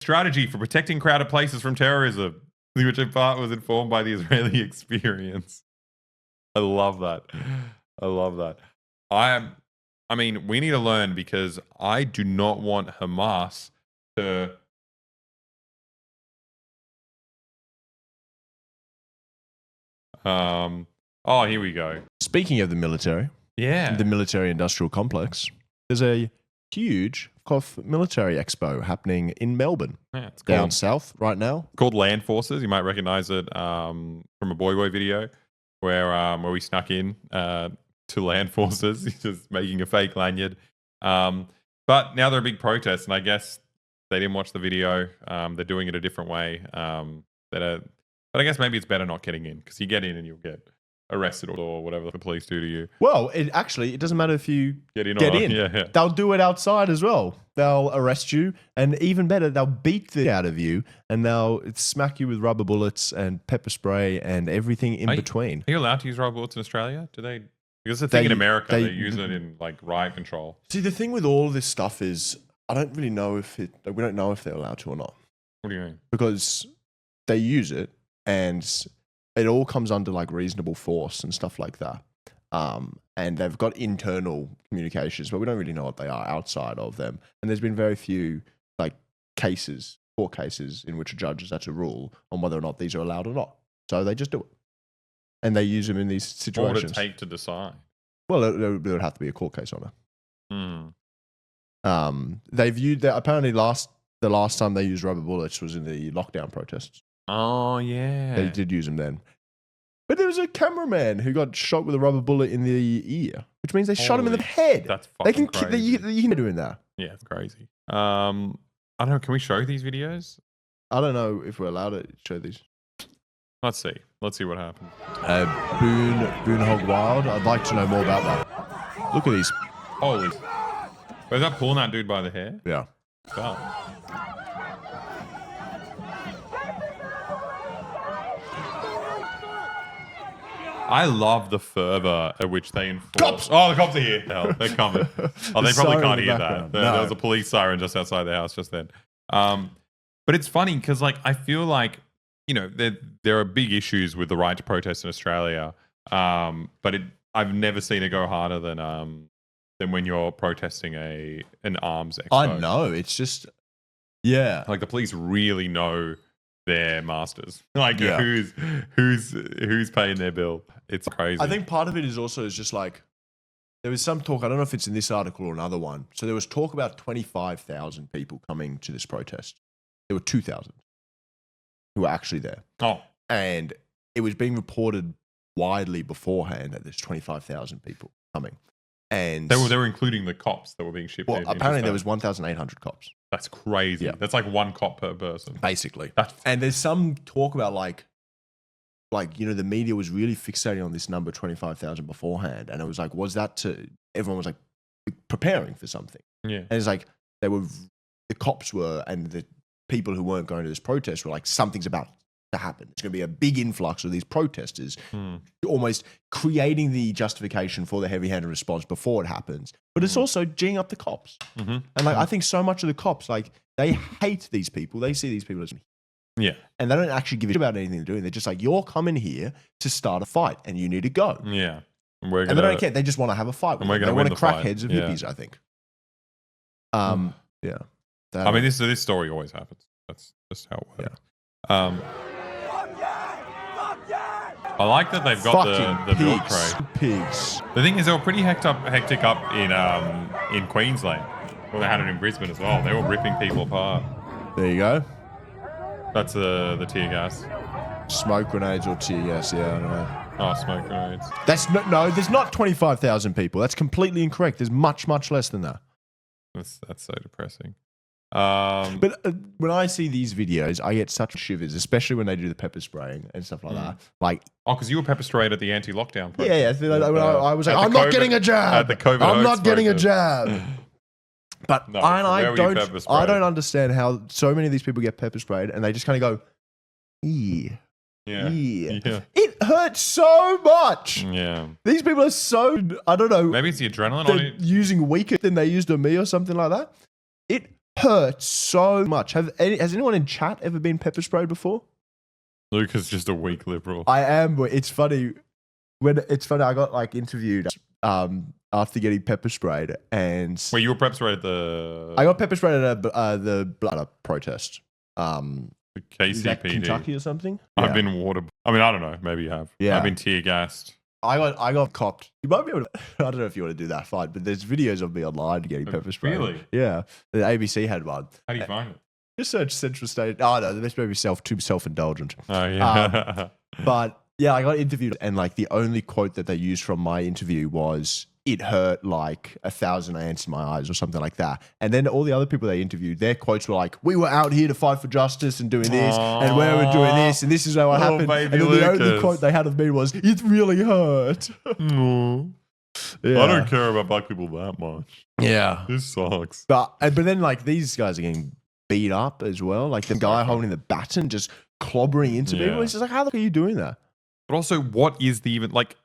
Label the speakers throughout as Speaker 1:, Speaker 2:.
Speaker 1: strategy for protecting crowded places from terrorism, which in part was informed by the Israeli experience. I love that. I love that. I mean, we need to learn because I do not want Hamas to. Oh, here we go.
Speaker 2: Speaking of the military, the military-industrial complex, there's a huge military expo happening in Melbourne, down south right now.
Speaker 1: Called Land Forces. You might recognize it from a Boy video where we snuck in to Land Forces. He's just making a fake lanyard. But now there are big protests, and I guess they didn't watch the video. They're doing it a different way. But I guess maybe it's better not getting in, because you get in and you'll get arrested or whatever the police do to you.
Speaker 2: Well, it doesn't matter if you get in.
Speaker 1: Yeah.
Speaker 2: They'll do it outside as well. They'll arrest you, and even better, they'll beat the out of you, and they'll smack you with rubber bullets and pepper spray and everything in between.
Speaker 1: Are you allowed to use rubber bullets in Australia? Do they? Because the thing in America, they use it in like riot control.
Speaker 2: See, the thing with all of this stuff is, I don't really know we don't know if they're allowed to or not.
Speaker 1: What do you mean?
Speaker 2: Because they use it, and it all comes under like reasonable force and stuff like that. And they've got internal communications, but we don't really know what they are outside of them. And there's been very few like court cases in which a judge has had to rule on whether or not these are allowed or not. So they just do it. And they use them in these situations.
Speaker 1: What would it take to decide?
Speaker 2: Well, there would have to be a court case on it. They've used that apparently the last time they used rubber bullets was in the lockdown protests.
Speaker 1: Oh, yeah.
Speaker 2: They did use them then. But there was a cameraman who got shot with a rubber bullet in the ear, which means they shot him in the head.
Speaker 1: That's fucking crazy.
Speaker 2: You can be doing that.
Speaker 1: Yeah, it's crazy. I don't know. Can we show these videos?
Speaker 2: I don't know if we're allowed to show these.
Speaker 1: Let's see. Let's see what happens.
Speaker 2: Boone Hog Wild. I'd like to know more about that. Look at these.
Speaker 1: Holy. Was that pulling that dude by the hair?
Speaker 2: Yeah.
Speaker 1: Oh. I love the fervor at which they enforce.
Speaker 2: Cops!
Speaker 1: Oh, the cops are here. Hell, they're coming. Oh, they probably can't hear that. There was a police siren just outside the house just then. But it's funny because, like, I feel like, you know, there are big issues with the right to protest in Australia. But I've never seen it go harder than when you're protesting an arms expo.
Speaker 2: I know. It's just, yeah.
Speaker 1: Like, the police really know their masters. Like, who's paying their bill. It's crazy.
Speaker 2: I think part of it is just like, there was some talk, I don't know if it's in this article or another one. So there was talk about 25,000 people coming to this protest. There were 2,000 who were actually there.
Speaker 1: Oh.
Speaker 2: And it was being reported widely beforehand that there's 25,000 people coming. And
Speaker 1: they were including the cops that were being shipped in.
Speaker 2: Well, apparently there was 1,800 cops.
Speaker 1: That's crazy. Yeah. That's like one cop per person.
Speaker 2: Basically. And there's some talk about like, you know, the media was really fixating on this number 25,000 beforehand. And it was like, everyone was like preparing for something.
Speaker 1: Yeah.
Speaker 2: And it's like, the cops were, and the people who weren't going to this protest were like, something's about to happen. It's going to be a big influx of these protesters, almost creating the justification for the heavy-handed response before it happens. But it's also geeing up the cops.
Speaker 1: Mm-hmm.
Speaker 2: And like, I think so much of the cops, like, they hate these people. They see these people as, and they don't actually give a shit about anything they're doing. They're just like, you're coming here to start a fight, and you need to go.
Speaker 1: Yeah,
Speaker 2: and they don't care. They just want to have a fight. With them. They want to crack heads of hippies. I think. Yeah.
Speaker 1: I mean, this story always happens. That's just how it works. Yeah. I like that they've got the milk crate.
Speaker 2: Pigs.
Speaker 1: The thing is, they were pretty hectic up in Queensland. Well, they had it in Brisbane as well. They were ripping people apart.
Speaker 2: There you go.
Speaker 1: That's the tear gas.
Speaker 2: Smoke grenades or tear gas, yeah, I don't know.
Speaker 1: Oh, smoke grenades.
Speaker 2: There's not 25,000 people. That's completely incorrect. There's much, much less than that.
Speaker 1: That's so depressing.
Speaker 2: But when I see these videos, I get such shivers, especially when they do the pepper spraying and stuff like that. Like,
Speaker 1: because you were pepper sprayed at the anti-lockdown protest.
Speaker 2: Yeah. I was like, I'm not getting a jab. I'm not getting a jab. But I don't understand how so many of these people get pepper sprayed and they just kind of go, yeah. It hurts so much.
Speaker 1: Yeah.
Speaker 2: These people are so, I don't know.
Speaker 1: Maybe it's the adrenaline on it.
Speaker 2: Using weaker than they used on me or something like that. It hurts so much. Has anyone in chat ever been pepper sprayed before?
Speaker 1: Luke is just a weak liberal.
Speaker 2: I am, but it's funny. I got like interviewed after getting pepper sprayed, and
Speaker 1: Wait, you were pepper sprayed at the...
Speaker 2: I got pepper sprayed at the blood protest.
Speaker 1: The
Speaker 2: Is that
Speaker 1: KCPD.
Speaker 2: Kentucky or something?
Speaker 1: I've been water... I mean, I don't know. Maybe you have.
Speaker 2: Yeah.
Speaker 1: I've been tear gassed.
Speaker 2: I got copped. You might be able to, I don't know if you want to do that fight, but there's videos of me online getting pepper sprayed.
Speaker 1: Really?
Speaker 2: Yeah. The ABC had one.
Speaker 1: How do you find it?
Speaker 2: Just search Central State. Oh no, this may be too self-indulgent.
Speaker 1: Oh, yeah.
Speaker 2: But yeah, I got interviewed, and like the only quote that they used from my interview was, "It hurt like 1,000 ants in my eyes," or something like that. And then all the other people they interviewed, their quotes were like, "We were out here to fight for justice and doing this, and we were doing this, and this is what happened."
Speaker 1: baby
Speaker 2: And then the only
Speaker 1: Lucas.
Speaker 2: quote they had of me was, "It really hurt." Yeah.
Speaker 1: I don't care about black people that much.
Speaker 2: Yeah.
Speaker 1: This sucks.
Speaker 2: But then like these guys are getting beat up as well. Like the guy holding the baton just clobbering into
Speaker 1: Yeah.
Speaker 2: people. It's just like, how the fuck are you doing that?
Speaker 1: But also, what is the even... Like,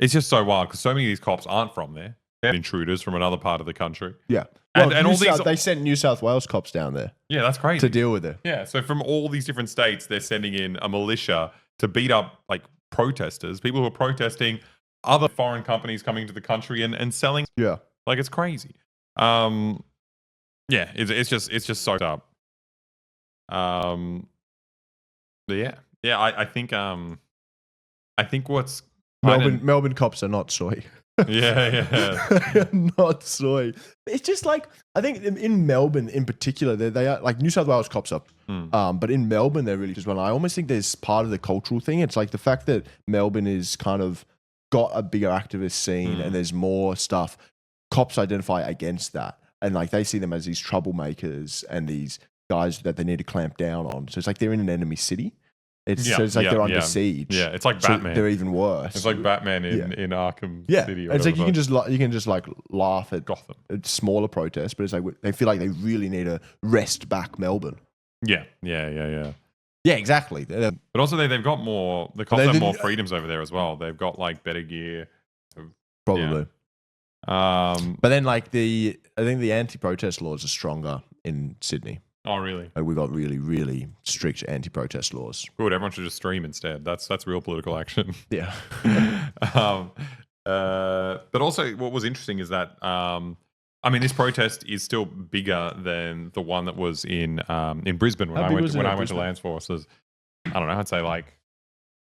Speaker 1: it's just so wild because so many of these cops aren't from there. They're intruders from another part of the country.
Speaker 2: Yeah.
Speaker 1: And,
Speaker 2: Well,
Speaker 1: and all these...
Speaker 2: they sent New South Wales cops down there
Speaker 1: Yeah, that's crazy.
Speaker 2: to deal with it.
Speaker 1: Yeah, so from all these different states, they're sending in a militia to beat up like protesters, people who are protesting other foreign companies coming to the country and selling.
Speaker 2: Yeah.
Speaker 1: Like, it's crazy. Yeah, it's just so up. But yeah. I think what's
Speaker 2: Melbourne cops are not soy.
Speaker 1: yeah.
Speaker 2: Not soy. It's just like, I think in Melbourne in particular, they are like New South Wales cops up. But in Melbourne, they're really just one. I almost think there's part of the cultural thing. It's like the fact that Melbourne is kind of got a bigger activist scene and there's more stuff. Cops identify against that. And like they see them as these troublemakers and these guys that they need to clamp down on. So it's like they're in an enemy city. So it's like they're under siege.
Speaker 1: Yeah, it's like
Speaker 2: So
Speaker 1: Batman.
Speaker 2: they're even worse.
Speaker 1: It's like Batman in Arkham City. Or
Speaker 2: it's like you
Speaker 1: whatever.
Speaker 2: can just like laugh at
Speaker 1: Gotham.
Speaker 2: at smaller protests, but it's like they feel like they really need to wrest back Melbourne.
Speaker 1: Yeah.
Speaker 2: Yeah, exactly.
Speaker 1: But also they've got more. The cops
Speaker 2: They
Speaker 1: have
Speaker 2: didn't-
Speaker 1: more freedoms over there as well. They've got like better gear.
Speaker 2: Probably.
Speaker 1: Um.
Speaker 2: But then like I think the anti-protest laws are stronger in Sydney.
Speaker 1: Oh, really?
Speaker 2: Like we got really, really strict anti-protest laws.
Speaker 1: Good. Everyone should just stream instead. That's real political action.
Speaker 2: Yeah.
Speaker 1: But also, what was interesting is that I mean, this protest is still bigger than the one that was in Brisbane when
Speaker 2: How
Speaker 1: I
Speaker 2: big
Speaker 1: went
Speaker 2: was it
Speaker 1: when
Speaker 2: at
Speaker 1: I went to
Speaker 2: Brisbane?
Speaker 1: Lands Forces. I don't know. I'd say like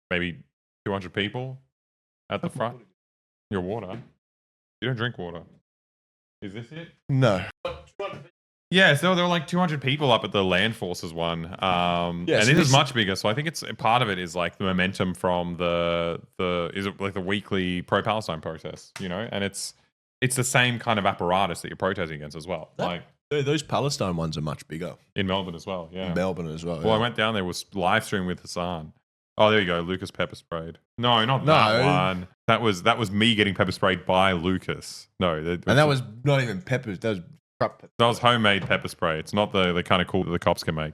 Speaker 1: maybe 200 people at the front. Your water. You don't drink water. Is this it?
Speaker 2: No.
Speaker 1: Yeah, so there were like 200 people up at the Land Forces one, and
Speaker 2: so
Speaker 1: this
Speaker 2: this-
Speaker 1: is much bigger. So I think it's part of it is like the momentum from the is it like the weekly pro-Palestine protests, you know, and it's the same kind of apparatus that you're protesting against as well, like
Speaker 2: Those Palestine ones are much bigger.
Speaker 1: in Melbourne as well. Yeah,
Speaker 2: Melbourne as well.
Speaker 1: Well, I went down there, was live stream with Hassan. Oh, there you go, Lucas pepper sprayed. No, not that one. That was me getting pepper sprayed by Lucas. No,
Speaker 2: and that was not even peppers. That was crap.
Speaker 1: That was homemade pepper spray. It's not the kind of cool that the cops can make.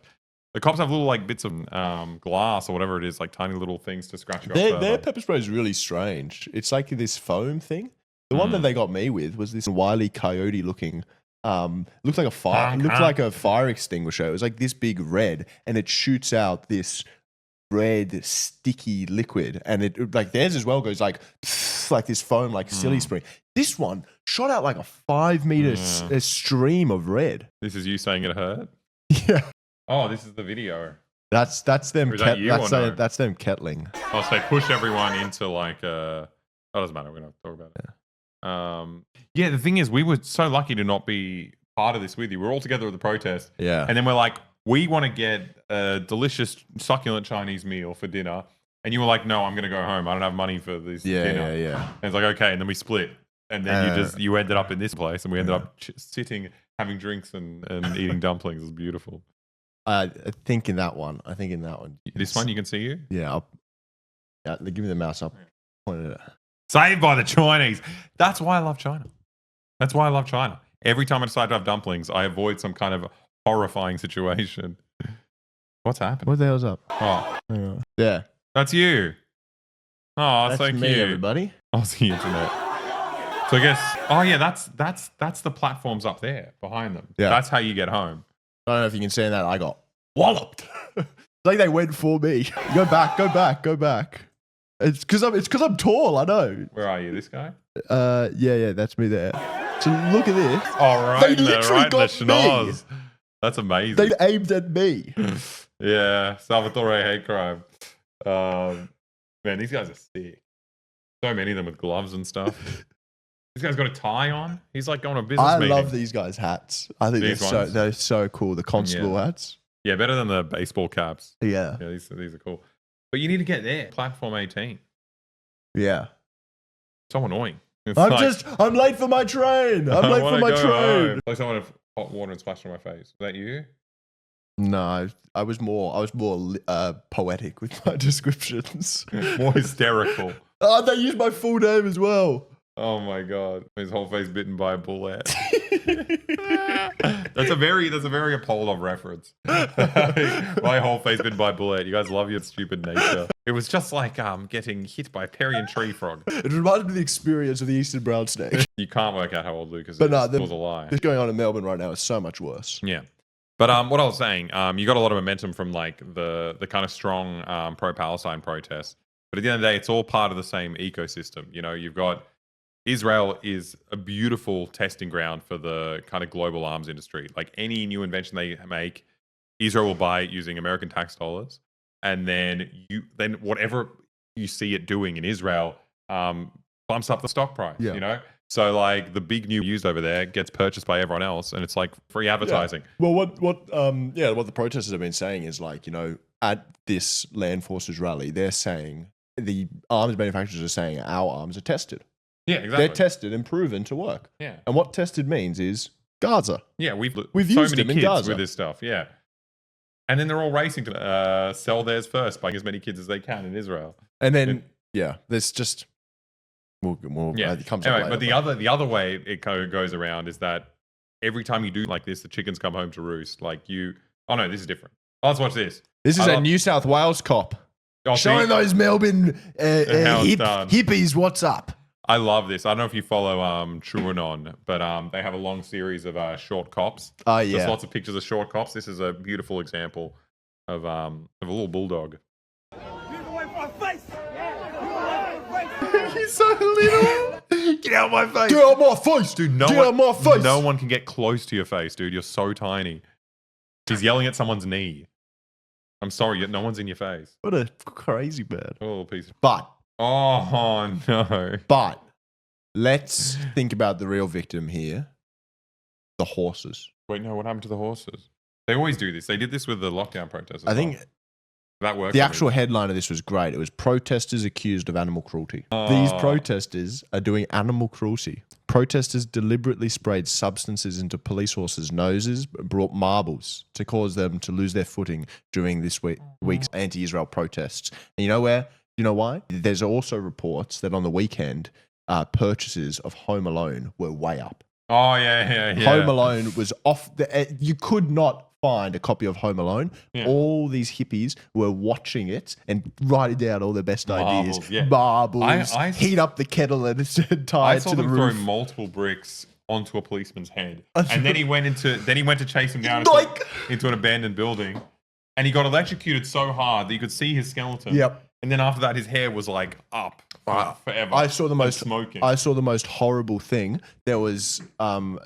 Speaker 1: The cops have little like bits of glass or whatever it is, like tiny little things to scratch you up.
Speaker 2: Their pepper spray is really strange. It's like this foam thing. The one that they got me with was this Wile E. Coyote looking. Looked like a fire. Looked like a fire extinguisher. It was like this big red, and it shoots out this red sticky liquid, and it like theirs as well goes like like this foam, like silly spring. This one shot out like a 5 meter stream of red.
Speaker 1: This is you saying it hurt?
Speaker 2: Yeah,
Speaker 1: Oh, this is the video.
Speaker 2: that's them.
Speaker 1: Or is that you or no?
Speaker 2: That's them kettling.
Speaker 1: Oh, so they push everyone into like that doesn't matter. We're not talk about it. Yeah, the thing is, we were so lucky to not be part of this with you. We're all together at the protest.
Speaker 2: Yeah,
Speaker 1: And then we're like, we want to get a delicious, succulent Chinese meal for dinner. And you were like, no, I'm going to go home. I don't have money for this dinner.
Speaker 2: yeah.
Speaker 1: And it's like, okay. And then we split. And then you ended up in this place. And we ended up sitting, having drinks and eating dumplings. It was beautiful.
Speaker 2: I think in that one.
Speaker 1: This one, you can see you?
Speaker 2: Yeah. Give me the mouse up. Pointed it.
Speaker 1: Saved by the Chinese. That's why I love China. That's why I love China. Every time I decide to have dumplings, I avoid some kind of horrifying situation. What's happened?
Speaker 2: What the hell's up?
Speaker 1: Oh,
Speaker 2: Yeah.
Speaker 1: that's you. Oh, that's so
Speaker 2: me,
Speaker 1: cute.
Speaker 2: everybody.
Speaker 1: Oh, it's the internet. So I guess. Oh yeah, that's the platforms up there behind them.
Speaker 2: Yeah.
Speaker 1: That's how you get home.
Speaker 2: I don't know if you can see that. I got walloped. It's like they went for me. Go back, go back, go back. It's because I'm tall. I know.
Speaker 1: Where are you? This guy?
Speaker 2: Yeah, that's me there. So look at this.
Speaker 1: Oh, right,
Speaker 2: They
Speaker 1: in the,
Speaker 2: literally
Speaker 1: right in the
Speaker 2: got me.
Speaker 1: schnoz. That's amazing.
Speaker 2: They aimed at me.
Speaker 1: Yeah, Salvatore hate crime. Man, these guys are sick. So many of them with gloves and stuff. This guy's got a tie on. He's like going to a business meeting.
Speaker 2: I love these guys' hats. I think they're so cool. The constable hats.
Speaker 1: Yeah, better than the baseball caps.
Speaker 2: Yeah.
Speaker 1: Yeah, these are cool. But you need to get there. Platform 18.
Speaker 2: Yeah.
Speaker 1: So annoying.
Speaker 2: I'm late for my train. I'm late for my train.
Speaker 1: Like someone had hot water and splashed on my face. Is that you?
Speaker 2: No, I was more poetic with my descriptions.
Speaker 1: More hysterical.
Speaker 2: Oh, they used my full name as well.
Speaker 1: Oh my god. His whole face bitten by a bullet. That's a very Apollov reference. My whole face bitten by a bullet. You guys love your stupid nature. It was just like getting hit by a Parian tree frog.
Speaker 2: It reminded me of the experience of the Eastern brown snake.
Speaker 1: You can't work out how old Lucas is.
Speaker 2: But no,
Speaker 1: it was a lie.
Speaker 2: What's going on in Melbourne right now is so much worse.
Speaker 1: Yeah. But what I was saying, you got a lot of momentum from like the kind of strong pro-Palestine protests. But at the end of the day, it's all part of the same ecosystem. You know, you've got Israel is a beautiful testing ground for the kind of global arms industry. Like any new invention they make, Israel will buy it using American tax dollars. And then whatever you see it doing in Israel bumps up the stock price, you know? So like the big new used over there gets purchased by everyone else and it's like free advertising.
Speaker 2: Yeah. Well, what the protesters have been saying is like, you know, at this land forces rally, they're saying the arms manufacturers are saying our arms are tested.
Speaker 1: Yeah, exactly.
Speaker 2: They're tested and proven to work.
Speaker 1: Yeah.
Speaker 2: And what tested means is Gaza.
Speaker 1: Yeah, we've
Speaker 2: so
Speaker 1: used
Speaker 2: many
Speaker 1: them in
Speaker 2: kids
Speaker 1: Gaza with this stuff. Yeah. And then they're all racing to sell theirs first, buying as many kids as they can in Israel.
Speaker 2: And then, there's just... it comes up later,
Speaker 1: but the other way it goes around is that every time you do like this, the chickens come home to roost. Like oh no, this is different. Oh, let's watch this.
Speaker 2: This is a New South Wales cop showing those Melbourne hippies what's up.
Speaker 1: I love this. I don't know if you follow Truanon, but they have a long series of short cops.
Speaker 2: Oh yeah,
Speaker 1: there's lots of pictures of short cops. This is a beautiful example of a little bulldog.
Speaker 2: He's so little. Get out of my face.
Speaker 1: Get out of my face, dude.
Speaker 2: Get out of my face.
Speaker 1: No one can get close to your face, dude. You're so tiny. He's yelling at someone's knee. I'm sorry, no one's in your face.
Speaker 2: What a crazy bird.
Speaker 1: Oh, little piece.
Speaker 2: Oh,
Speaker 1: no.
Speaker 2: But let's think about the real victim here. The horses.
Speaker 1: Wait, no, what happened to the horses? They always do this. They did this with the lockdown protests.
Speaker 2: I think
Speaker 1: that worked.
Speaker 2: The actual headline of this was great. It was protesters accused of animal cruelty. These protesters are doing animal cruelty. Protesters deliberately sprayed substances into police horses' noses, brought marbles to cause them to lose their footing during this week's anti-Israel protests. And you know where? You know why? There's also reports that on the weekend, purchases of Home Alone were way up.
Speaker 1: Oh, yeah.
Speaker 2: Home Alone was off. You could not find a copy of Home Alone. Yeah. All these hippies were watching it and writing down all their best ideas. Yeah. Marbles, heat up the kettle and tie it to the roof.
Speaker 1: I saw them throw multiple bricks onto a policeman's head. And then he went to chase him down into an abandoned building. And he got electrocuted so hard that you could see his skeleton.
Speaker 2: Yep.
Speaker 1: And then after that, his hair was like up forever.
Speaker 2: I saw the most
Speaker 1: smoking.
Speaker 2: I saw the most horrible thing. There was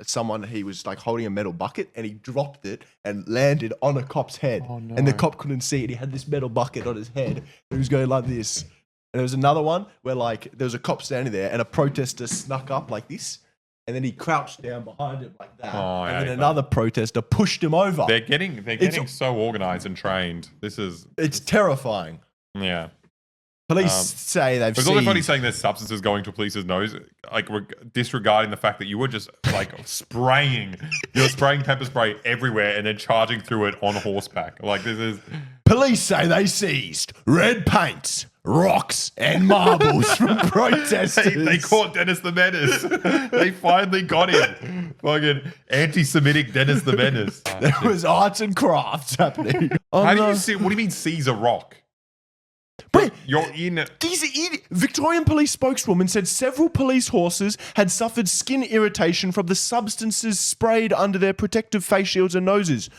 Speaker 2: someone. He was like holding a metal bucket, and he dropped it and landed on a cop's head.
Speaker 1: Oh, no.
Speaker 2: And the cop couldn't see it. He had this metal bucket on his head. He was going like this. And there was another one where like there was a cop standing there, and a protester snuck up like this. And then he crouched down behind him like that. And then another protester pushed him over.
Speaker 1: They're getting so organized and trained.
Speaker 2: It's terrifying.
Speaker 1: Yeah.
Speaker 2: Police say they've
Speaker 1: seen... There's everybody saying there's substances going to police's nose, like disregarding the fact that you were just like spraying pepper spray everywhere and then charging through it on horseback. Like this is...
Speaker 2: Police say they seized red paints, rocks and marbles from protesters.
Speaker 1: They caught Dennis the Menace. They finally got him. Fucking anti-Semitic Dennis the Menace.
Speaker 2: There was arts and crafts happening.
Speaker 1: How do you see? What do you mean seize a rock?
Speaker 2: But
Speaker 1: you're in.
Speaker 2: Victorian police spokeswoman said several police horses had suffered skin irritation from the substances sprayed under their protective face shields and noses.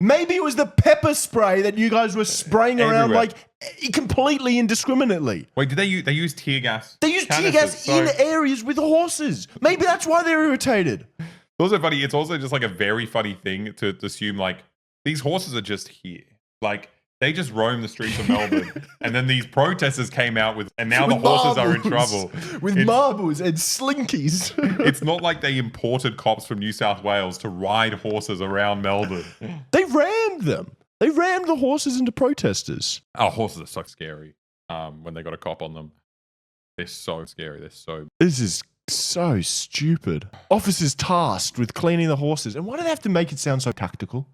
Speaker 2: Maybe it was the pepper spray that you guys were spraying around
Speaker 1: Everywhere.
Speaker 2: like completely indiscriminately.
Speaker 1: Wait, did they use tear gas?
Speaker 2: They use tear
Speaker 1: canisters?
Speaker 2: gas in areas with horses. Maybe that's why they're irritated.
Speaker 1: It's also funny. It's also just like a very funny thing to assume like these horses are just here. Like they just roam the streets of Melbourne, and then these protesters came out and now the horses are in trouble
Speaker 2: with marbles and slinkies.
Speaker 1: It's not like they imported cops from New South Wales to ride horses around Melbourne.
Speaker 2: They rammed them. They rammed the horses into protesters.
Speaker 1: Oh, horses are so scary. When they got a cop on them, they're so scary. They're so.
Speaker 2: This is so stupid. Officers tasked with cleaning the horses, and why do they have to make it sound so tactical?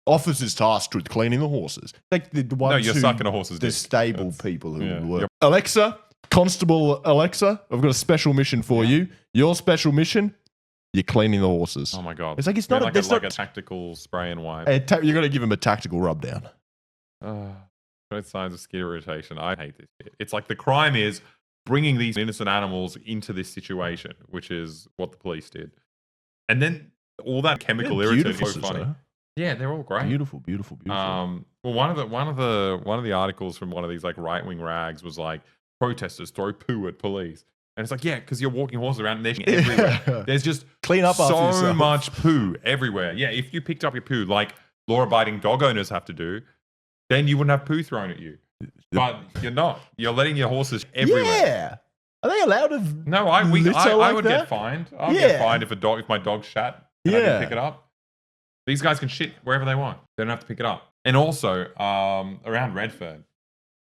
Speaker 2: Officers tasked with cleaning the horses. Like the ones
Speaker 1: No, you're sucking a horse's dick.
Speaker 2: the stable
Speaker 1: That's-
Speaker 2: people who
Speaker 1: yeah.
Speaker 2: work.
Speaker 1: Yep.
Speaker 2: Alexa, Constable Alexa, I've got a special mission for you. Your special mission, you're cleaning the horses.
Speaker 1: Oh my god!
Speaker 2: It's like it's
Speaker 1: Yeah,
Speaker 2: not
Speaker 1: like,
Speaker 2: it's
Speaker 1: like
Speaker 2: not
Speaker 1: a tactical spray and wipe.
Speaker 2: you're going to give him a tactical rub down.
Speaker 1: Both signs of skin irritation. I hate this bit. It's like the crime is bringing these innocent animals into this situation, which is what the police did, and then all that chemical
Speaker 2: They're
Speaker 1: irritant
Speaker 2: beautiful,
Speaker 1: is so funny.
Speaker 2: Susanna.
Speaker 1: Yeah, they're all great.
Speaker 2: Beautiful, beautiful, beautiful.
Speaker 1: Well, one of the articles from one of these like right wing rags was like protesters throw poo at police, and it's like because you're walking horses around and there's shit everywhere. There's just
Speaker 2: Clean up after
Speaker 1: so
Speaker 2: yourself.
Speaker 1: much poo everywhere. Yeah, if you picked up your poo like law-abiding dog owners have to do, then you wouldn't have poo thrown at you. But you're not. You're letting your horses everywhere.
Speaker 2: Yeah. Are they allowed to?
Speaker 1: No, I
Speaker 2: like
Speaker 1: would
Speaker 2: that?
Speaker 1: get fined. I'd get fined if my dog shat and I
Speaker 2: Yeah.
Speaker 1: didn't pick it up. These guys can shit wherever they want. They don't have to pick it up. And also, around Redfern,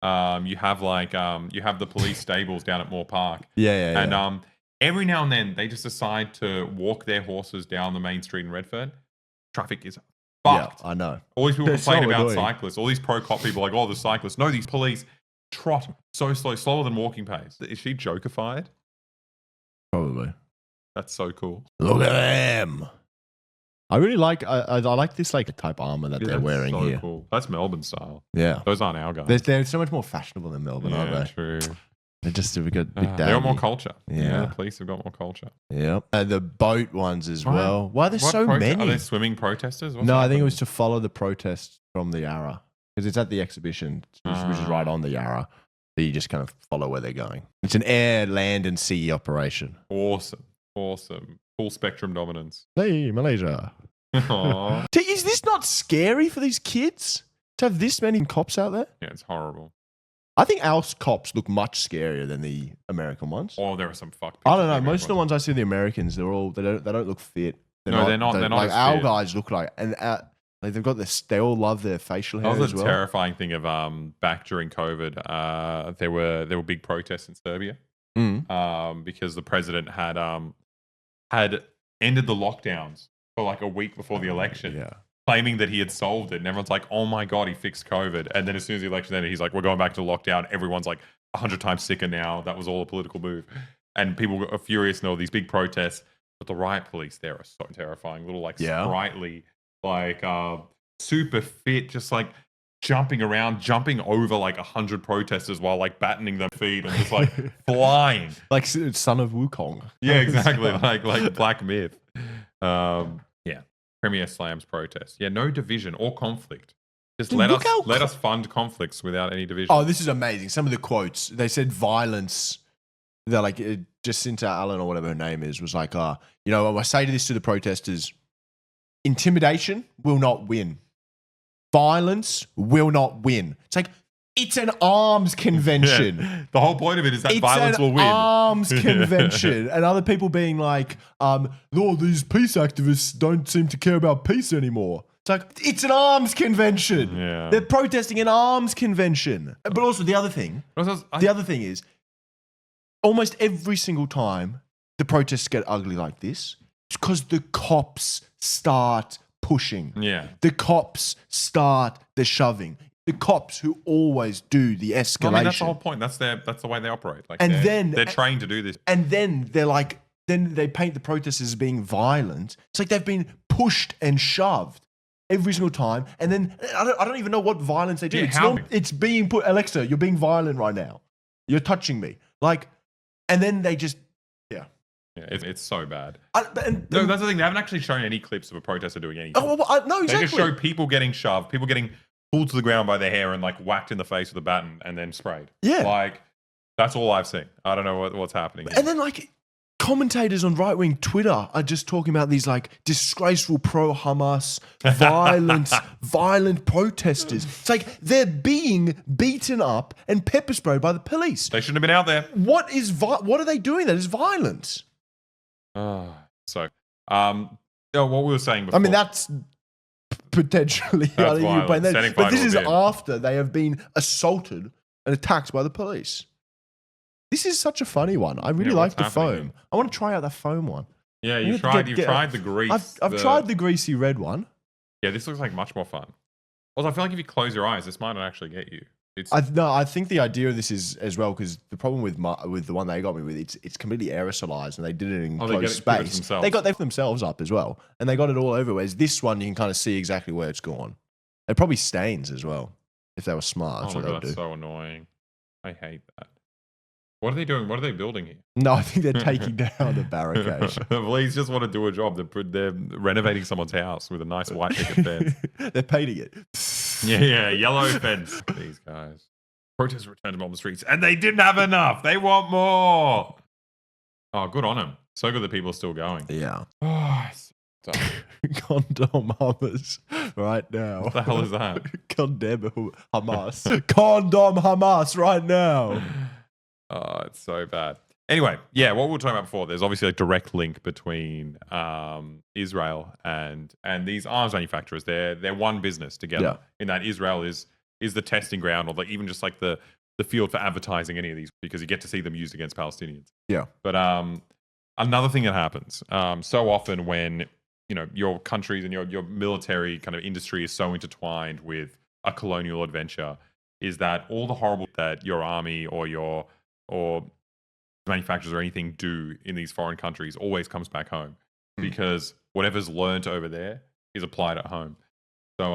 Speaker 1: you have the police stables down at Moore Park.
Speaker 2: Yeah.
Speaker 1: And every now and then they just decide to walk their horses down the main street in Redfern. Traffic is fucked.
Speaker 2: Yeah, I know.
Speaker 1: All these people
Speaker 2: They're
Speaker 1: complain
Speaker 2: so
Speaker 1: about
Speaker 2: annoying.
Speaker 1: cyclists. All these pro-cop people are like, oh, the cyclists. No, these police trot so slow, slower than walking pace. Is she Joker-fied?
Speaker 2: Probably.
Speaker 1: That's so cool.
Speaker 2: Look at them. I really like. I like this like type armor that they're
Speaker 1: That's
Speaker 2: wearing
Speaker 1: so
Speaker 2: here.
Speaker 1: Cool. That's Melbourne style.
Speaker 2: Yeah.
Speaker 1: Those aren't our guys.
Speaker 2: They're so much more fashionable than Melbourne, aren't they?
Speaker 1: True.
Speaker 2: They're just a bit
Speaker 1: They got more
Speaker 2: daggy.
Speaker 1: culture.
Speaker 2: Yeah.
Speaker 1: The police have got more culture.
Speaker 2: Yep. And the boat ones as
Speaker 1: Why-
Speaker 2: well. Why are there so
Speaker 1: Are
Speaker 2: many?
Speaker 1: they swimming protesters? What's
Speaker 2: No, I think it
Speaker 1: happening?
Speaker 2: was to follow the protests from the Yarra because it's at the exhibition, which is right on the Yarra. So you just kind of follow where they're going. It's an air, land, and sea operation.
Speaker 1: Awesome. Full spectrum dominance.
Speaker 2: Hey, Malaysia.
Speaker 1: Aw.
Speaker 2: Is this not scary for these kids to have this many cops out there?
Speaker 1: Yeah, it's horrible.
Speaker 2: I think our cops look much scarier than the American ones.
Speaker 1: Oh, there are some fucked.
Speaker 2: I don't know.
Speaker 1: pictures
Speaker 2: Most of the
Speaker 1: everywhere.
Speaker 2: ones I see, the Americans, they don't look fit.
Speaker 1: They're not
Speaker 2: like
Speaker 1: as
Speaker 2: our
Speaker 1: fit.
Speaker 2: guys look like, and like they've got this. They all love their facial hair
Speaker 1: That was
Speaker 2: as
Speaker 1: the
Speaker 2: well.
Speaker 1: terrifying thing of back during COVID. There were big protests in Serbia because the president had ended the lockdowns for like a week before the election,
Speaker 2: Yeah.
Speaker 1: claiming that he had solved it. And everyone's like, "Oh my god, he fixed COVID!" And then as soon as the election ended, he's like, "We're going back to lockdown." Everyone's like 100 times sicker now. That was all a political move, and people are furious. And all these big protests, but the riot police there are so terrifying. Little like
Speaker 2: Yeah.
Speaker 1: sprightly, like super fit, just like jumping around, jumping over like 100 protesters while like battening their feet and just like flying.
Speaker 2: Like Son of Wukong.
Speaker 1: Yeah, exactly. like Black Myth. Yeah. Premier slams protest. Yeah, no division or conflict. Just
Speaker 2: Dude,
Speaker 1: let
Speaker 2: look how
Speaker 1: us fund conflicts without any division.
Speaker 2: Oh, this is amazing. Some of the quotes. They said violence. They're like, Jacinta Allen or whatever her name is, was like, I say this to the protesters, intimidation will not win. Violence will not win. It's like, it's an arms convention.
Speaker 1: Yeah. The whole point of it is that
Speaker 2: It's
Speaker 1: violence
Speaker 2: an
Speaker 1: will win.
Speaker 2: arms convention. And other people being like, these peace activists don't seem to care about peace anymore. It's like, it's an arms convention.
Speaker 1: Yeah.
Speaker 2: They're protesting an arms convention. But also the other thing is, almost every single time the protests get ugly like this, it's because the cops start pushing.
Speaker 1: Yeah.
Speaker 2: The cops start the shoving. The cops who always do the escalation.
Speaker 1: I mean, that's the whole point. That's the way they operate. Like,
Speaker 2: And
Speaker 1: they're trained to do this.
Speaker 2: And then they're like, then they paint the protesters as being violent. It's like they've been pushed and shoved every single time. And then I don't even know what violence they do.
Speaker 1: Yeah,
Speaker 2: It's being put, Alexa, you're being violent right now. You're touching me. Like, and then they just, yeah.
Speaker 1: Yeah, it's so bad.
Speaker 2: And,
Speaker 1: No, that's the thing. They haven't actually shown any clips of a protester doing anything.
Speaker 2: oh, well, no, exactly.
Speaker 1: They just show people getting shoved, people getting pulled to the ground by their hair and like whacked in the face with a baton and then sprayed.
Speaker 2: Yeah.
Speaker 1: Like, that's all I've seen. I don't know what's happening here.
Speaker 2: And then like commentators on right-wing Twitter are just talking about these like disgraceful pro-Hamas, violent protesters. It's like they're being beaten up and pepper sprayed by the police.
Speaker 1: They shouldn't have been out there.
Speaker 2: What are they doing that is violence?
Speaker 1: What we were saying before.
Speaker 2: I mean, that's potentially
Speaker 1: That's violent. Setting
Speaker 2: but
Speaker 1: fire
Speaker 2: this
Speaker 1: to a
Speaker 2: is
Speaker 1: bin.
Speaker 2: after they have been assaulted and attacked by the police. This is such a funny one. I really like the foam. I want to try out that foam one.
Speaker 1: Yeah, you've tried the grease.
Speaker 2: I've tried the greasy red one.
Speaker 1: Yeah, this looks like much more fun. Also, I feel like if you close your eyes, this might not actually get you.
Speaker 2: I think the idea of this is as well, because the problem with the one they got me with, it's completely aerosolized and they did it in closed space. They got themselves up as well, and they got it all over. Whereas this one, you can kind of see exactly where it's gone. It probably stains as well. If they were smart, that's what they would do.
Speaker 1: That's so annoying. I hate that. What are they doing? What are they building here?
Speaker 2: No, I think they're taking down the barricade.
Speaker 1: The police just want to do a job. They're renovating someone's house with a nice white picket fence.
Speaker 2: They're painting it.
Speaker 1: Yeah, yellow fence. These guys. Protesters returned to Melbourne streets, and they didn't have enough. They want more. Oh, good on them. So good that people are still going.
Speaker 2: Yeah.
Speaker 1: Oh,
Speaker 2: Condom Hamas right now.
Speaker 1: What the hell is that?
Speaker 2: Condemn Hamas. Condom Hamas right now.
Speaker 1: Oh, it's so bad. Anyway, yeah, what we were talking about before, there's obviously a direct link between Israel and these arms manufacturers. They're one business together. In that Israel is the testing ground, or even just like the field for advertising any of these, because you get to see them used against Palestinians.
Speaker 2: Yeah.
Speaker 1: But another thing that happens so often when your countries and your military kind of industry is so intertwined with a colonial adventure, is that all the horrible that your army or manufacturers or anything do in these foreign countries always comes back home, because whatever's learnt over there is applied at home. So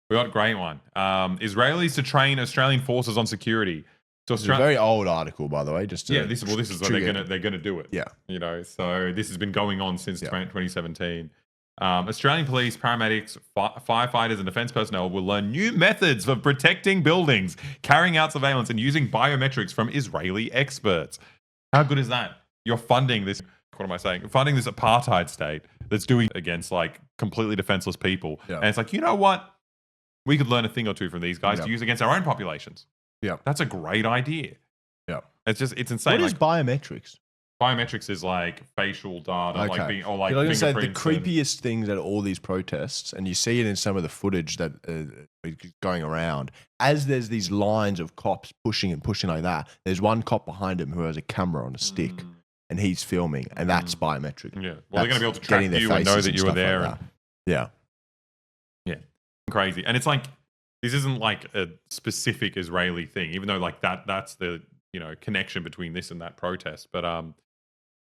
Speaker 1: we got a great one. Israelis to train Australian forces on security. So
Speaker 2: It's a very old article, by the way. This is
Speaker 1: what they're gonna do it.
Speaker 2: Yeah.
Speaker 1: So this has been going on since 2017. Australian police, paramedics, firefighters, and defense personnel will learn new methods for protecting buildings, carrying out surveillance, and using biometrics from Israeli experts. How good is that? You're funding this. What am I saying? Funding this apartheid state that's doing against like completely defenseless people, and it's like, you know what? We could learn a thing or two from these guys to use against our own populations. Yeah, that's a great idea. Yeah, it's insane.
Speaker 2: What is biometrics?
Speaker 1: Biometrics is like facial data, like
Speaker 2: I was say the creepiest things at all these protests, and you see it in some of the footage that is going around. As there's these lines of cops pushing like that, there's one cop behind him who has a camera on a stick, and he's filming, and that's biometric.
Speaker 1: Yeah, well, they're going to be able to track you and know that you were there.
Speaker 2: Like yeah,
Speaker 1: crazy. And it's like, this isn't like a specific Israeli thing, even though like that's the connection between this and that protest, but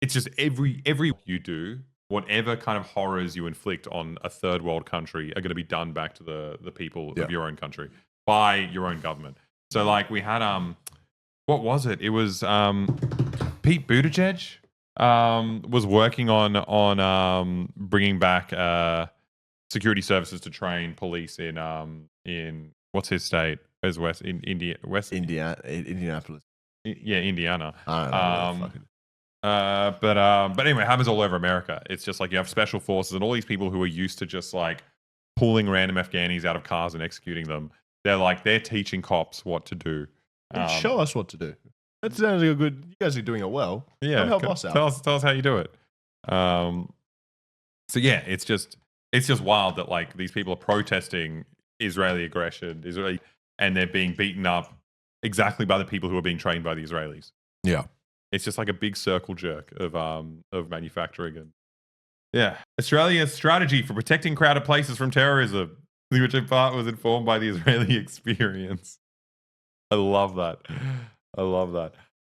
Speaker 1: it's just every you do, whatever kind of horrors you inflict on a third world country are going to be done back to the people of your own country by your own government. So like we had what was it? It was Pete Buttigieg was working on bringing back security services to train police in what's his state? Where's
Speaker 2: Indianapolis.
Speaker 1: Yeah, Indiana.
Speaker 2: I don't know.
Speaker 1: But anyway, it happens all over America. It's just like you have special forces and all these people who are used to just like pulling random Afghanis out of cars and executing them. They're teaching cops what to do.
Speaker 2: Show us what to do. That sounds like a good. You guys are doing it well.
Speaker 1: Yeah,
Speaker 2: come help us out.
Speaker 1: Tell us how you do it. So yeah, it's just wild that like these people are protesting Israeli aggression, and they're being beaten up exactly by the people who are being trained by the Israelis.
Speaker 2: Yeah.
Speaker 1: It's just like a big circle jerk of manufacturing. And yeah, Australia's strategy for protecting crowded places from terrorism, which in part was informed by the Israeli experience. I love that.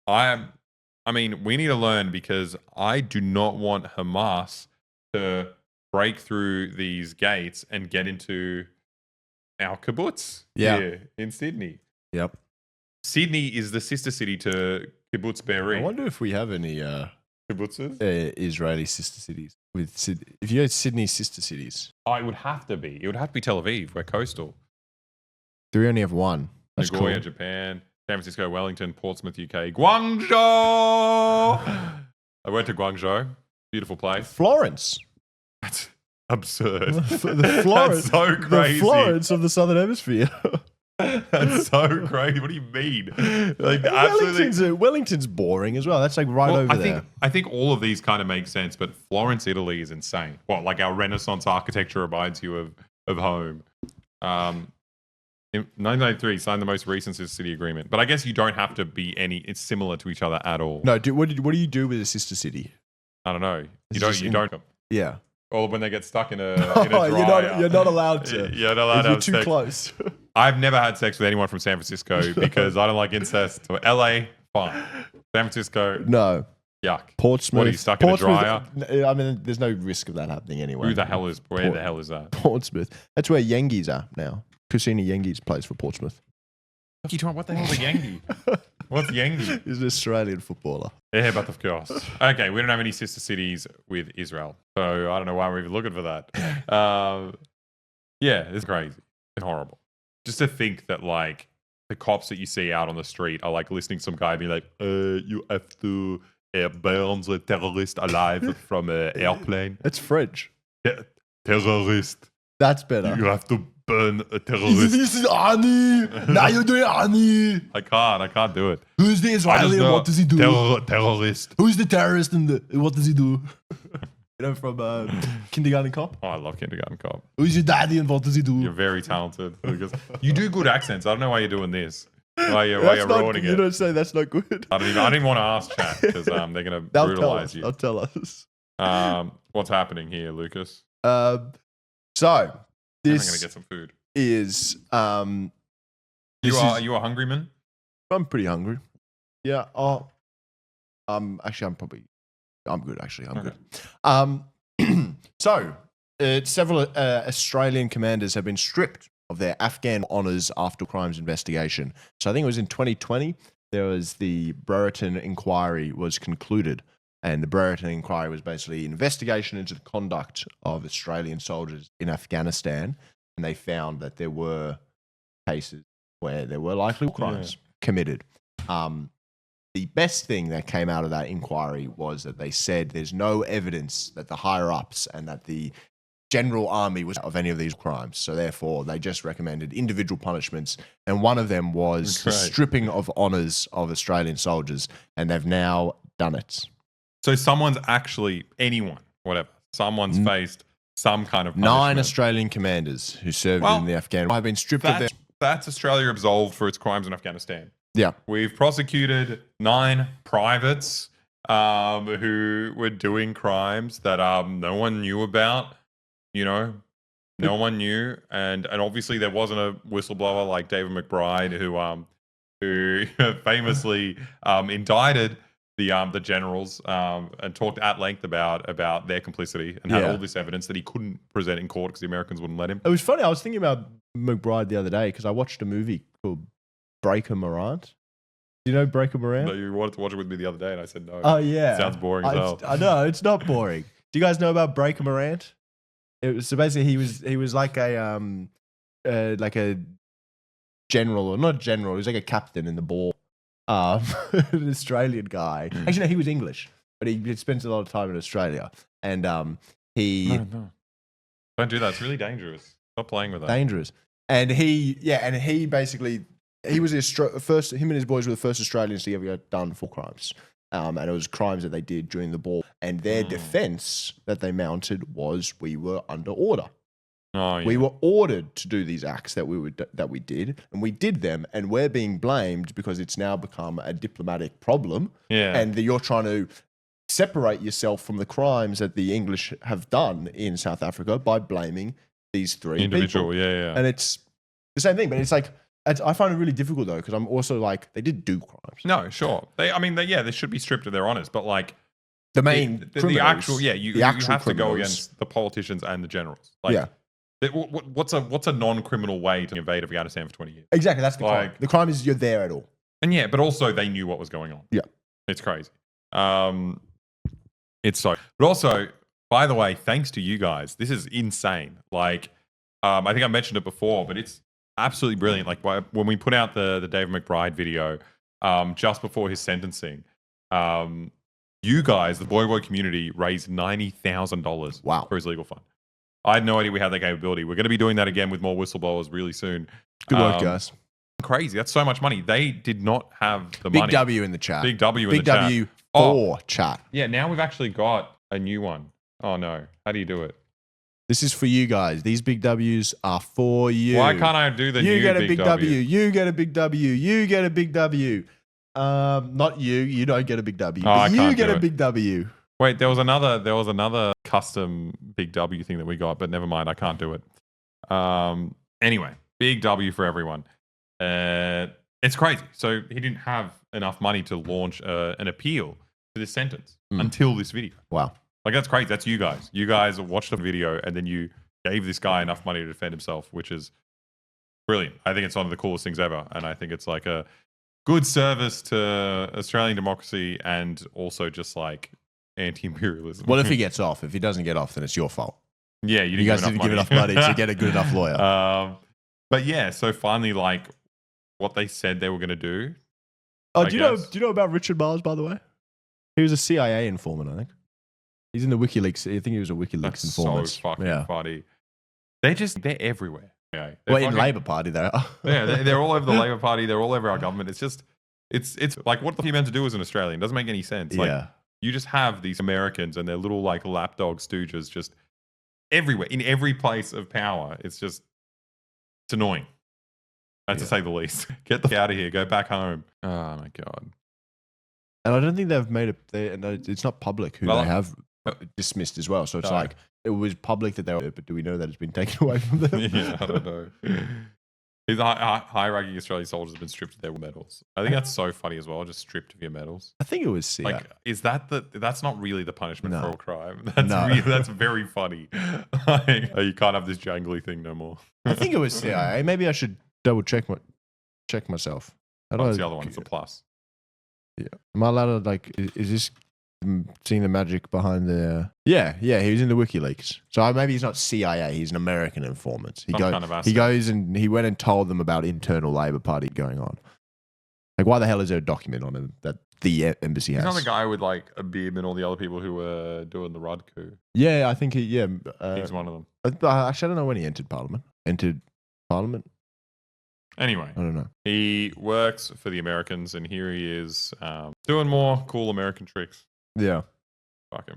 Speaker 1: I mean, we need to learn, because I do not want Hamas to break through these gates and get into our kibbutz here in Sydney.
Speaker 2: Yep.
Speaker 1: Sydney is the sister city to Kibbutz Be'eri.
Speaker 2: I wonder if we have any
Speaker 1: Kibbutzes?
Speaker 2: Israeli sister cities. If you go to Sydney's sister cities,
Speaker 1: Oh, it would have to be. It would have to be Tel Aviv. We're coastal.
Speaker 2: we only have one. That's
Speaker 1: Nagoya,
Speaker 2: cool.
Speaker 1: Japan. San Francisco, Wellington, Portsmouth, UK. Guangzhou! I went to Guangzhou. Beautiful place.
Speaker 2: Florence.
Speaker 1: That's absurd.
Speaker 2: The Florence.
Speaker 1: That's so crazy.
Speaker 2: The Florence of the Southern Hemisphere.
Speaker 1: That's so crazy. What do you mean? Like, absolutely.
Speaker 2: Wellington's boring as well. That's like right over there.
Speaker 1: I think all of these kind of make sense, but Florence, Italy is insane. What, like our Renaissance architecture reminds you of home. In 1993, signed the most recent sister city agreement. But I guess you don't have to be it's similar to each other at all.
Speaker 2: No, what do you do with a sister city?
Speaker 1: I don't know. You don't.
Speaker 2: Yeah.
Speaker 1: Or when they get stuck in a dryer.
Speaker 2: You're not allowed to.
Speaker 1: You're not allowed to
Speaker 2: You're
Speaker 1: have
Speaker 2: too
Speaker 1: sex.
Speaker 2: close.
Speaker 1: I've never had sex with anyone from San Francisco because I don't like incest. So LA, fine. San Francisco,
Speaker 2: No.
Speaker 1: yuck.
Speaker 2: Portsmouth.
Speaker 1: What, are you stuck in a dryer?
Speaker 2: I mean, there's no risk of that happening anyway.
Speaker 1: Where the hell is that?
Speaker 2: Portsmouth. That's where Yengi's are now. Kusini Yengi's plays for Portsmouth.
Speaker 1: What the hell's a Yankee? What's Yankee?
Speaker 2: He's an Australian footballer.
Speaker 1: Yeah, but of course. Okay, we don't have any sister cities with Israel. So I don't know why we're even looking for that. Yeah, it's crazy. It's horrible. Just to think that, like, the cops that you see out on the street are, like, listening to some guy being like, you have to burn the terrorist alive from an airplane.
Speaker 2: That's French.
Speaker 1: Terrorist.
Speaker 2: That's better.
Speaker 1: You have to burn a terrorist.
Speaker 2: This is Ani. Now you're doing Ani.
Speaker 1: I can't do it.
Speaker 2: Who's the Israeli and what does he do?
Speaker 1: Terrorist.
Speaker 2: Who's the terrorist and what does he do? You know, from Kindergarten Cop?
Speaker 1: Oh, I love Kindergarten Cop.
Speaker 2: Who's your daddy and what does he do?
Speaker 1: You're very talented. You do good accents. I don't know why you're doing this. Why you're ruining it.
Speaker 2: You don't say that's not good.
Speaker 1: I didn't want to ask chat because they're going to brutalize you.
Speaker 2: They'll tell us.
Speaker 1: What's happening here, Lucas?
Speaker 2: So
Speaker 1: I'm going to
Speaker 2: this
Speaker 1: get some food.
Speaker 2: is
Speaker 1: Are you a hungry man?
Speaker 2: I'm pretty hungry. Yeah. Oh, actually, I'm good. Actually, I'm good. So, several Australian commanders have been stripped of their Afghan honours after crimes investigation. So, I think it was in 2020. There was the Brereton inquiry was concluded, and the Brereton inquiry was basically an investigation into the conduct of Australian soldiers in Afghanistan, and they found that there were cases where there were likely crimes committed. The best thing that came out of that inquiry was that they said there's no evidence that the higher-ups and that the general army was of any of these crimes. So therefore, they just recommended individual punishments, and one of them was the stripping of honours of Australian soldiers, and they've now done it.
Speaker 1: So someone's faced some kind of punishment.
Speaker 2: 9 Australian commanders who served in the Afghan have been stripped of their...
Speaker 1: That's Australia absolved for its crimes in Afghanistan.
Speaker 2: Yeah.
Speaker 1: We've prosecuted 9 privates who were doing crimes that no one knew about, no one knew. And obviously there wasn't a whistleblower like David McBride who famously indicted the generals and talked at length about their complicity and had all this evidence that he couldn't present in court because the Americans wouldn't let him.
Speaker 2: It was funny. I was thinking about McBride the other day because I watched a movie called Breaker Morant. Do you know Breaker Morant?
Speaker 1: No, you wanted to watch it with me the other day, and I said no.
Speaker 2: Oh yeah,
Speaker 1: it sounds boring as hell.
Speaker 2: I know it's not boring. Do you guys know about Breaker Morant? It was so basically he was like a general, or not general. He was like a captain in the ball. An Australian guy. Actually, no, he was English, but he spent a lot of time in Australia, and he
Speaker 1: No. Don't do that. It's really dangerous. Stop playing with that.
Speaker 2: Dangerous. And he basically. He was him and his boys were the first Australians to ever get done for crimes. And it was crimes that they did during the war. And their defense that they mounted was we were under order.
Speaker 1: Oh, yeah.
Speaker 2: We were ordered to do these acts that we did, and we did them, and we're being blamed because it's now become a diplomatic problem.
Speaker 1: Yeah.
Speaker 2: And you're trying to separate yourself from the crimes that the English have done in South Africa by blaming these 3
Speaker 1: individual
Speaker 2: people.
Speaker 1: Yeah.
Speaker 2: And it's the same thing, but it's like, I find it really difficult though, because I'm also like, they did do crimes.
Speaker 1: No, sure. They should be stripped of their honors, but like
Speaker 2: the main
Speaker 1: the actual you have to go against the politicians and the generals. Like, what's a non-criminal way to invade Afghanistan for 20 years?
Speaker 2: Exactly, that's the crime. The crime is you're there at all.
Speaker 1: And but also they knew what was going on.
Speaker 2: Yeah,
Speaker 1: it's crazy. It's so. But also, by the way, thanks to you guys, this is insane. Like, I think I mentioned it before, but it's absolutely brilliant. Like when we put out the David McBride video, just before his sentencing, you guys, the Boy community, raised $90,000
Speaker 2: Wow.
Speaker 1: for his legal fund. I had no idea we had that capability. We're going to be doing that again with more whistleblowers really soon.
Speaker 2: Good work, guys.
Speaker 1: Crazy. That's so much money. They did not have the
Speaker 2: Big
Speaker 1: money.
Speaker 2: W in the chat.
Speaker 1: Big W in
Speaker 2: Big
Speaker 1: the chat.
Speaker 2: W for chat.
Speaker 1: Yeah, now we've actually got a new one. Oh, no. How do you do it?
Speaker 2: This is for you guys. These big W's are for you.
Speaker 1: Why can't I do the new
Speaker 2: get a
Speaker 1: big
Speaker 2: big
Speaker 1: W?
Speaker 2: You get a big W. You get a big W. Not you. You don't get a big W.
Speaker 1: Oh, I
Speaker 2: but you
Speaker 1: can't
Speaker 2: get
Speaker 1: do
Speaker 2: a
Speaker 1: it.
Speaker 2: big W.
Speaker 1: Wait, there was another custom big W thing that we got, but never mind. I can't do it. Anyway, big W for everyone. It's crazy. So he didn't have enough money to launch an appeal to this sentence until this video.
Speaker 2: Wow.
Speaker 1: Like, that's crazy. That's you guys. You guys watched the video and then you gave this guy enough money to defend himself, which is brilliant. I think it's one of the coolest things ever. And I think it's like a good service to Australian democracy and also just like anti-imperialism.
Speaker 2: Well, if he gets off. If he doesn't get off, then it's your fault.
Speaker 1: Yeah,
Speaker 2: you guys didn't give enough money to get a good enough lawyer.
Speaker 1: But yeah, so finally, like what they said they were going to do.
Speaker 2: Oh, do you know about Richard Marles, by the way? He was a CIA informant, I think. He's in the WikiLeaks. I think he was a WikiLeaks informant.
Speaker 1: So fucking funny. They're everywhere. Yeah,
Speaker 2: well, in Labour Party, they are.
Speaker 1: Yeah, they're all over the Labour Party. They're all over our government. It's just, it's like, what are you meant to do as an Australian? It doesn't make any sense. Like, you just have these Americans and their little like lapdog stooges just everywhere, in every place of power. It's annoying. To say the least. Get the out of here. Go back home. Oh my God.
Speaker 2: And I don't think they've made it. It's not public who they have dismissed as well. So it's like it was public that they were, but do we know that it's been taken away from them?
Speaker 1: Yeah, I don't know. His high-ranking Australian soldiers have been stripped of their medals. I think that's so funny as well. Just stripped of your medals.
Speaker 2: I think it was CIA.
Speaker 1: Like, is that's not really the punishment for a crime? That's very funny. Like, you can't have this jangly thing no more.
Speaker 2: I think it was CIA. Maybe I should double check myself.
Speaker 1: What's the other one? It's a plus.
Speaker 2: Yeah. Am I allowed to, like, is this seeing the magic behind the... Yeah, he was in the WikiLeaks. So maybe he's not CIA, he's an American informant. He goes and he went and told them about internal Labour Party going on. Like, why the hell is there a document on him that the embassy has?
Speaker 1: He's not the guy with, like, a beard and all the other people who were doing the Rudd coup.
Speaker 2: Yeah, I think he's
Speaker 1: one of them.
Speaker 2: Actually, I don't know when he entered Parliament.
Speaker 1: Anyway,
Speaker 2: I don't know.
Speaker 1: He works for the Americans, and here he is doing more cool American tricks.
Speaker 2: Yeah.
Speaker 1: Fuck him.